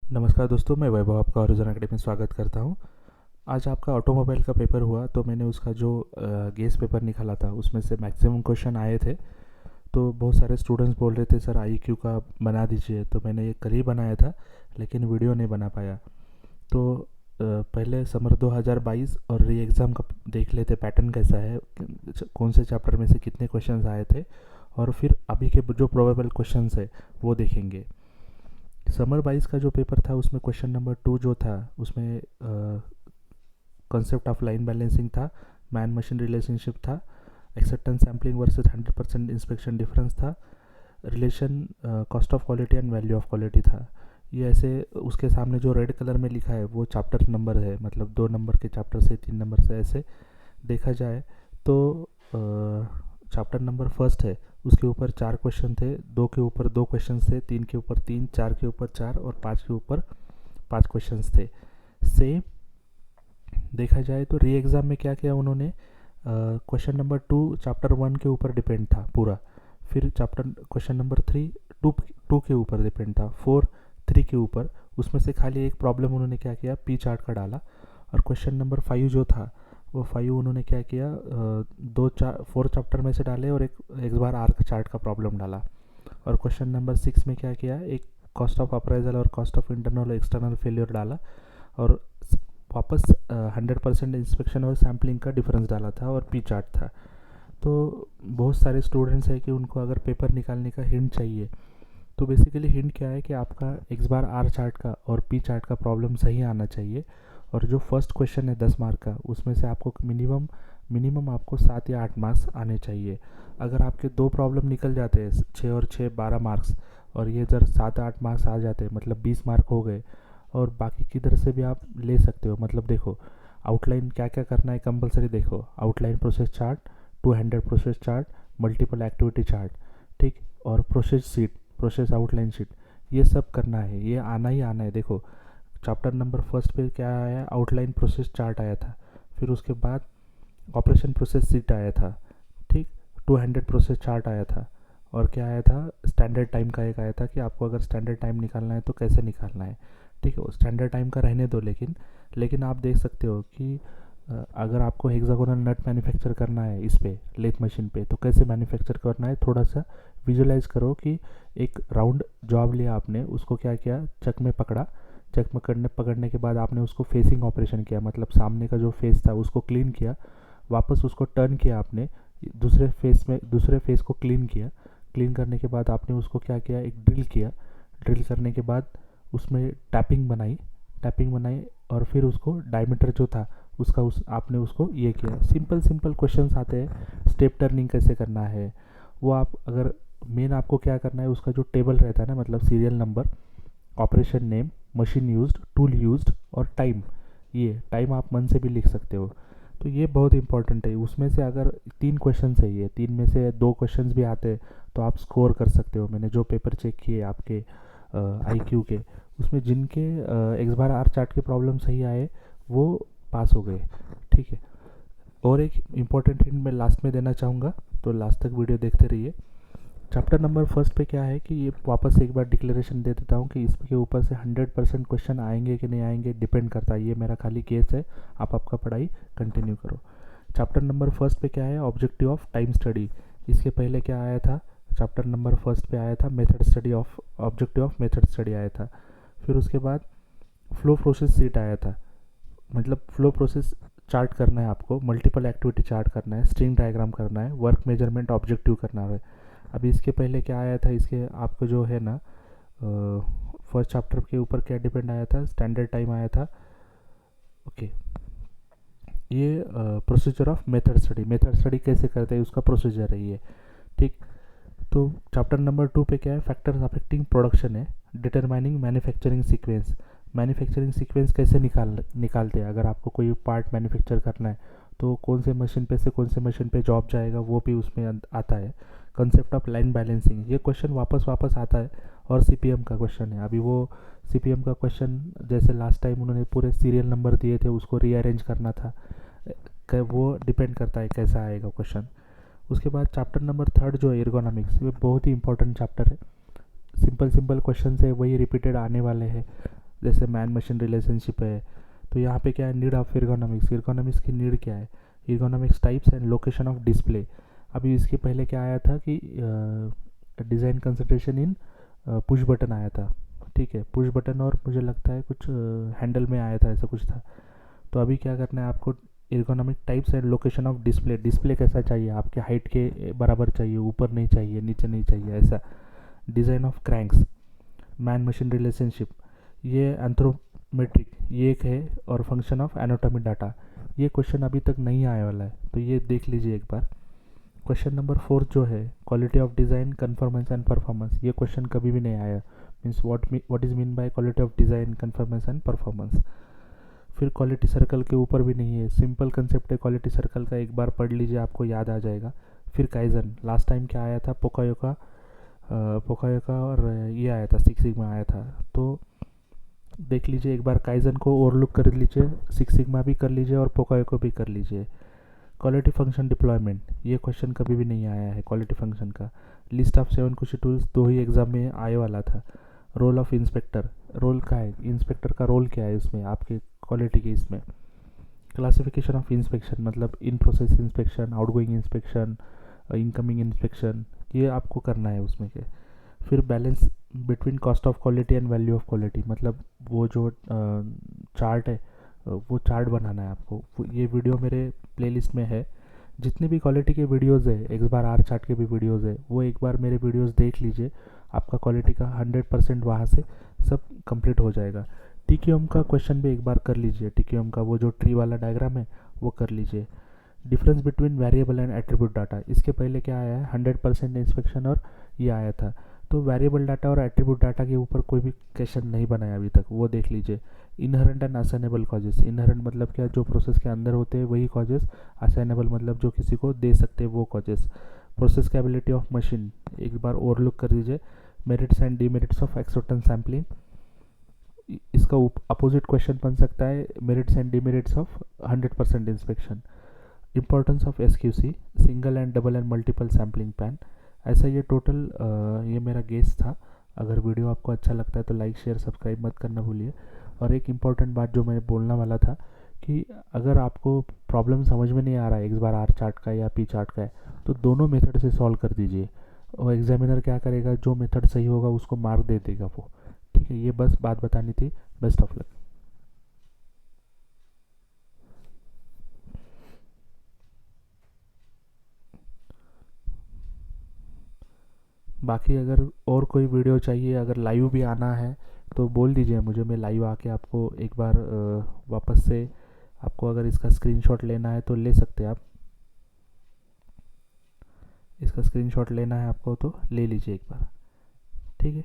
नमस्कार दोस्तों, मैं वैभव आपका ओरिजिन अकेडमी में स्वागत करता हूं। आज आपका ऑटोमोबाइल का पेपर हुआ तो मैंने उसका जो गेस पेपर निकाला था उसमें से मैक्सिमम क्वेश्चन आए थे। तो बहुत सारे स्टूडेंट्स बोल रहे थे सर आईक्यू का बना दीजिए, तो मैंने ये कल ही बनाया था लेकिन वीडियो नहीं बना पाया। तो पहले समर 2022 और री एग्ज़ाम का देख लेते पैटर्न कैसा है, कौन से चैप्टर में से कितने क्वेश्चंस आए थे, और फिर अभी के जो प्रोबेबल क्वेश्चंस है वो देखेंगे। समर 22 का जो पेपर था उसमें क्वेश्चन नंबर 2 जो था उसमें कॉन्सेप्ट ऑफ लाइन बैलेंसिंग था, मैन मशीन रिलेशनशिप था, acceptance sampling versus 100% inspection difference था, relation cost of quality and value of quality था। ये ऐसे उसके सामने जो रेड कलर में लिखा है वो चैप्टर नंबर है, मतलब 2 नंबर के चैप्टर से 3 नंबर से ऐसे देखा जाए तो चैप्टर नंबर फर्स्ट है, उसके ऊपर 4 क्वेश्चन थे, 2 के ऊपर 2 क्वेश्चन थे, 3 के ऊपर 3, 4 के ऊपर 4 और 5 के ऊपर 5 क्वेश्चन थे। सेम देखा जाए तो री एग्ज़ाम में क्या किया उन्होंने, क्वेश्चन नंबर 2 चैप्टर 1 के ऊपर डिपेंड था पूरा, फिर चैप्टर क्वेश्चन नंबर 3 टू के ऊपर डिपेंड था, 4 3 के ऊपर, उसमें से खाली एक प्रॉब्लम उन्होंने क्या किया, पी चार्ट का डाला। और क्वेश्चन नंबर 5 जो था वो 5 उन्होंने क्या किया, 4 चैप्टर में से डाले और एक बार आर्क चार्ट का प्रॉब्लम डाला। और क्वेश्चन नंबर 6 में क्या किया, एक कॉस्ट ऑफ अप्राइजल और कॉस्ट ऑफ इंटरनल और एक्सटर्नल फेलियर डाला और वापस 100% इंस्पेक्शन और सैम्पलिंग का डिफरेंस डाला था और पी चार्ट था। तो बहुत सारे स्टूडेंट्स हैं कि उनको अगर पेपर निकालने का हिंट चाहिए, तो बेसिकली हिंट क्या है कि आपका एक्स बार आर चार्ट का और पी चार्ट का प्रॉब्लम सही आना चाहिए। और जो फर्स्ट क्वेश्चन है 10 मार्क का, उसमें से आपको मिनिमम आपको 7 या 8 मार्क्स आने चाहिए। अगर आपके 2 प्रॉब्लम निकल जाते हैं 6 और 6 12 मार्क्स, और ये जब 7-8 मार्क्स आ जाते हैं मतलब 20 मार्क हो गए, और बाकी किधर से भी आप ले सकते हो। मतलब देखो आउटलाइन क्या क्या करना है कंपलसरी, देखो outline process chart, 200 process chart, multiple activity chart, ठीक, और process seat, process outline sheet, ये सब करना है, ये आना ही आना है। देखो चैप्टर नंबर फर्स्ट पे क्या आया, आउटलाइन प्रोसेस चार्ट आया था, फिर उसके बाद ऑपरेशन प्रोसेस सीट आया था, ठीक, 200 प्रोसेस चार्ट आया था, और क्या आया था, स्टैंडर्ड टाइम का एक आया था कि आपको अगर स्टैंडर्ड टाइम निकालना है तो कैसे निकालना है। ठीक है, स्टैंडर्ड टाइम का रहने दो, लेकिन आप देख सकते हो कि अगर आपको हेक्सागोनल नट मैन्युफैक्चर करना है इस पे लेथ मशीन पे, तो कैसे मैन्युफैक्चर करना है थोड़ा सा विजुलाइज करो। कि एक राउंड जॉब लिया आपने, उसको क्या किया, चक में पकड़ा, चक में पकड़ने के बाद आपने उसको फेसिंग ऑपरेशन किया, मतलब सामने का जो फेस था उसको क्लीन किया, वापस उसको टर्न किया आपने, दूसरे फेस को क्लीन किया, क्लीन करने के बाद आपने उसको क्या किया, एक ड्रिल किया, ड्रिल करने के बाद उसमें टैपिंग बनाई और फिर उसको डायमीटर जो था उसका आपने उसको ये किया। सिंपल क्वेश्चंस आते हैं, स्टेप टर्निंग कैसे करना है वो आप अगर मेन आपको क्या करना है, उसका जो टेबल रहता है ना, मतलब serial number, operation name, machine used, tool used और टाइम, ये टाइम आप मन से भी लिख सकते हो। तो ये बहुत इंपॉर्टेंट है। उसमें से अगर 3 क्वेश्चन है, ये 3 में से 2 क्वेश्चन भी आते हैं तो आप स्कोर कर सकते हो। मैंने जो पेपर चेक किए आपके आईक्यू के, उसमें जिनके एक्स बार आर चार्ट के प्रॉब्लम सही आए वो पास हो गए। ठीक है, और एक इम्पॉर्टेंट हिंट मैं लास्ट में देना चाहूँगा, तो लास्ट तक वीडियो देखते रहिए। चैप्टर नंबर फर्स्ट पे क्या है कि ये वापस एक बार डिक्लेरेशन दे देता हूँ कि इसके ऊपर से 100% क्वेश्चन आएंगे कि नहीं आएंगे डिपेंड करता है, ये मेरा खाली केस है, आप आपका पढ़ाई कंटिन्यू करो। चैप्टर नंबर फर्स्ट पे क्या है, ऑब्जेक्टिव ऑफ टाइम स्टडी। इसके पहले क्या आया था, चैप्टर नंबर फर्स्ट पे आया था method study of, objective of method study आया था। फिर उसके बाद फ्लो प्रोसेस सीट आया था, मतलब फ्लो प्रोसेस चार्ट करना है आपको, मल्टीपल एक्टिविटी चार्ट करना है, स्ट्रिंग डायग्राम करना है, वर्क मेजरमेंट ऑब्जेक्टिव करना है। अभी इसके पहले क्या आया था, इसके आपको जो है ना फर्स्ट चैप्टर के ऊपर क्या डिपेंड आया था, स्टैंडर्ड टाइम आया था। ओके, ये प्रोसीजर ऑफ मेथड स्टडी कैसे करते हैं उसका प्रोसीजर है ये। ठीक, तो चैप्टर नंबर 2 पे क्या है, फैक्टर्स अफेक्टिंग प्रोडक्शन है, डिटरमाइनिंग मैन्युफैक्चरिंग सीक्वेंस कैसे निकालते हैं। अगर आपको कोई पार्ट मैन्युफैक्चर करना है तो कौन से मशीन पे से कौन से मशीन पे जॉब जाएगा वो भी उसमें आता है। कंसेप्ट ऑफ लाइन बैलेंसिंग, ये क्वेश्चन वापस आता है। और सीपीएम का क्वेश्चन है, अभी वो सीपीएम का क्वेश्चन जैसे लास्ट टाइम उन्होंने पूरे सीरियल नंबर दिए थे उसको रीअरेंज करना था, वो डिपेंड करता है कैसा आएगा क्वेश्चन। उसके बाद चैप्टर नंबर 3 जो है एर्गोनॉमिक्स, ये बहुत ही इंपॉर्टेंट चैप्टर है। सिंपल क्वेश्चन है, वही रिपीटेड आने वाले हैं। जैसे मैन मशीन रिलेशनशिप है। तो यहाँ पे क्या है, नीड ऑफ एर्गोनॉमिक्स। एर्गोनॉमिक्स की नीड क्या है, ergonomics types and location of display. अभी इसके पहले क्या आया था कि design concentration in push button आया था, ठीक है, पुश बटन, और मुझे लगता है कुछ हैंडल में आया था, ऐसा कुछ था। तो अभी क्या करना है आपको, ergonomic types and location of display. Display कैसा चाहिए, आपके हाइट के बराबर चाहिए, ऊपर नहीं चाहिए, नीचे नहीं चाहिए, ऐसा। Design of cranks, man machine relationship, ये एंथ्रोमेट्रिक, ये एक है, और फंक्शन ऑफ एनाटॉमी डाटा। ये क्वेश्चन अभी तक नहीं आने वाला है, तो ये देख लीजिए एक बार। क्वेश्चन नंबर 4 जो है, quality of design conformance and performance, ये क्वेश्चन कभी भी नहीं आया। Means what is mean by quality of design conformance and performance. फिर क्वालिटी सर्कल के ऊपर भी नहीं है, सिंपल कंसेप्ट है क्वालिटी सर्कल का, एक बार पढ़ लीजिए आपको याद आ जाएगा। फिर काइजन, लास्ट टाइम क्या आया था, पोकायोका, और ये आया था, सिक्स सिग्मा आया था। तो देख लीजिए एक बार, काइजन को ओवरलुक कर लीजिए, सिक्स सिग्मा भी कर लीजिए और पोकायोको भी कर लीजिए। क्वालिटी फंक्शन डिप्लॉयमेंट, ये क्वेश्चन कभी भी नहीं आया है क्वालिटी फंक्शन का। लिस्ट ऑफ 7 कुछ टूल्स, 2 ही एग्जाम में आए वाला था। रोल ऑफ इंस्पेक्टर, रोल का है, इंस्पेक्टर का रोल क्या है इसमें, आपके क्वालिटी के इसमें। क्लासिफिकेशन ऑफ इंस्पेक्शन, मतलब in process inspection, outgoing inspection, incoming inspection, ये आपको करना है उसमें के। फिर balance between cost of quality and value of quality, मतलब वो जो चार्ट है, वो चार्ट बनाना है आपको। ये वीडियो मेरे प्लेलिस्ट में है, जितने भी क्वालिटी के वीडियोस है, एक बार आर चार्ट के भी वीडियोस है, वो एक बार मेरे वीडियोस देख लीजिए, आपका क्वालिटी का 100% वहाँ से सब कंप्लीट हो जाएगा। टीक्यूएम का क्वेश्चन भी एक बार कर लीजिए, टीक्यूएम का वो जो ट्री वाला डायग्राम है वो कर लीजिए। Difference between variable and attribute data, इसके पहले क्या आया है, 100% इंस्पेक्शन और ये आया था। तो वेरिएबल डाटा और एट्रीब्यूट डाटा के ऊपर कोई भी क्वेश्चन नहीं बनाया अभी तक, वो देख लीजिए। Inherent and assignable causes, inherent मतलब क्या, जो प्रोसेस के अंदर होते हैं वही कॉजेस। असाइनेबल मतलब जो किसी को दे सकते हैं वो causes. Process capability of machine, एक बार ओवरलुक कर दीजिए। Merits and demerits of acceptance sampling, इसका अपोजिट क्वेश्चन बन सकता है, merits and demerits of 100% inspection. Importance of SQC, single and double and multiple sampling plan. ऐसा ये टोटल ये मेरा गेस था। अगर वीडियो आपको अच्छा लगता है तो लाइक शेयर सब्सक्राइब मत करना भूलिए। और एक इम्पॉर्टेंट बात जो मैं बोलना वाला था, कि अगर आपको प्रॉब्लम समझ में नहीं आ रहा है, एक बार आर चार्ट का या पी चार्ट का है, तो दोनों मेथड से सॉल्व कर दीजिए, और एग्जामिनर क्या करेगा, जो मेथड सही होगा उसको मार्क दे देगा वो। ठीक है, ये बस बात बतानी थी। Best of luck. बाकी अगर और कोई वीडियो चाहिए, अगर लाइव भी आना है तो बोल दीजिए मुझे, मैं लाइव आके आपको एक बार वापस से, आपको अगर इसका स्क्रीनशॉट लेना है तो ले सकते हैं आप। इसका स्क्रीनशॉट लेना है आपको तो ले लीजिए एक बार, ठीक है।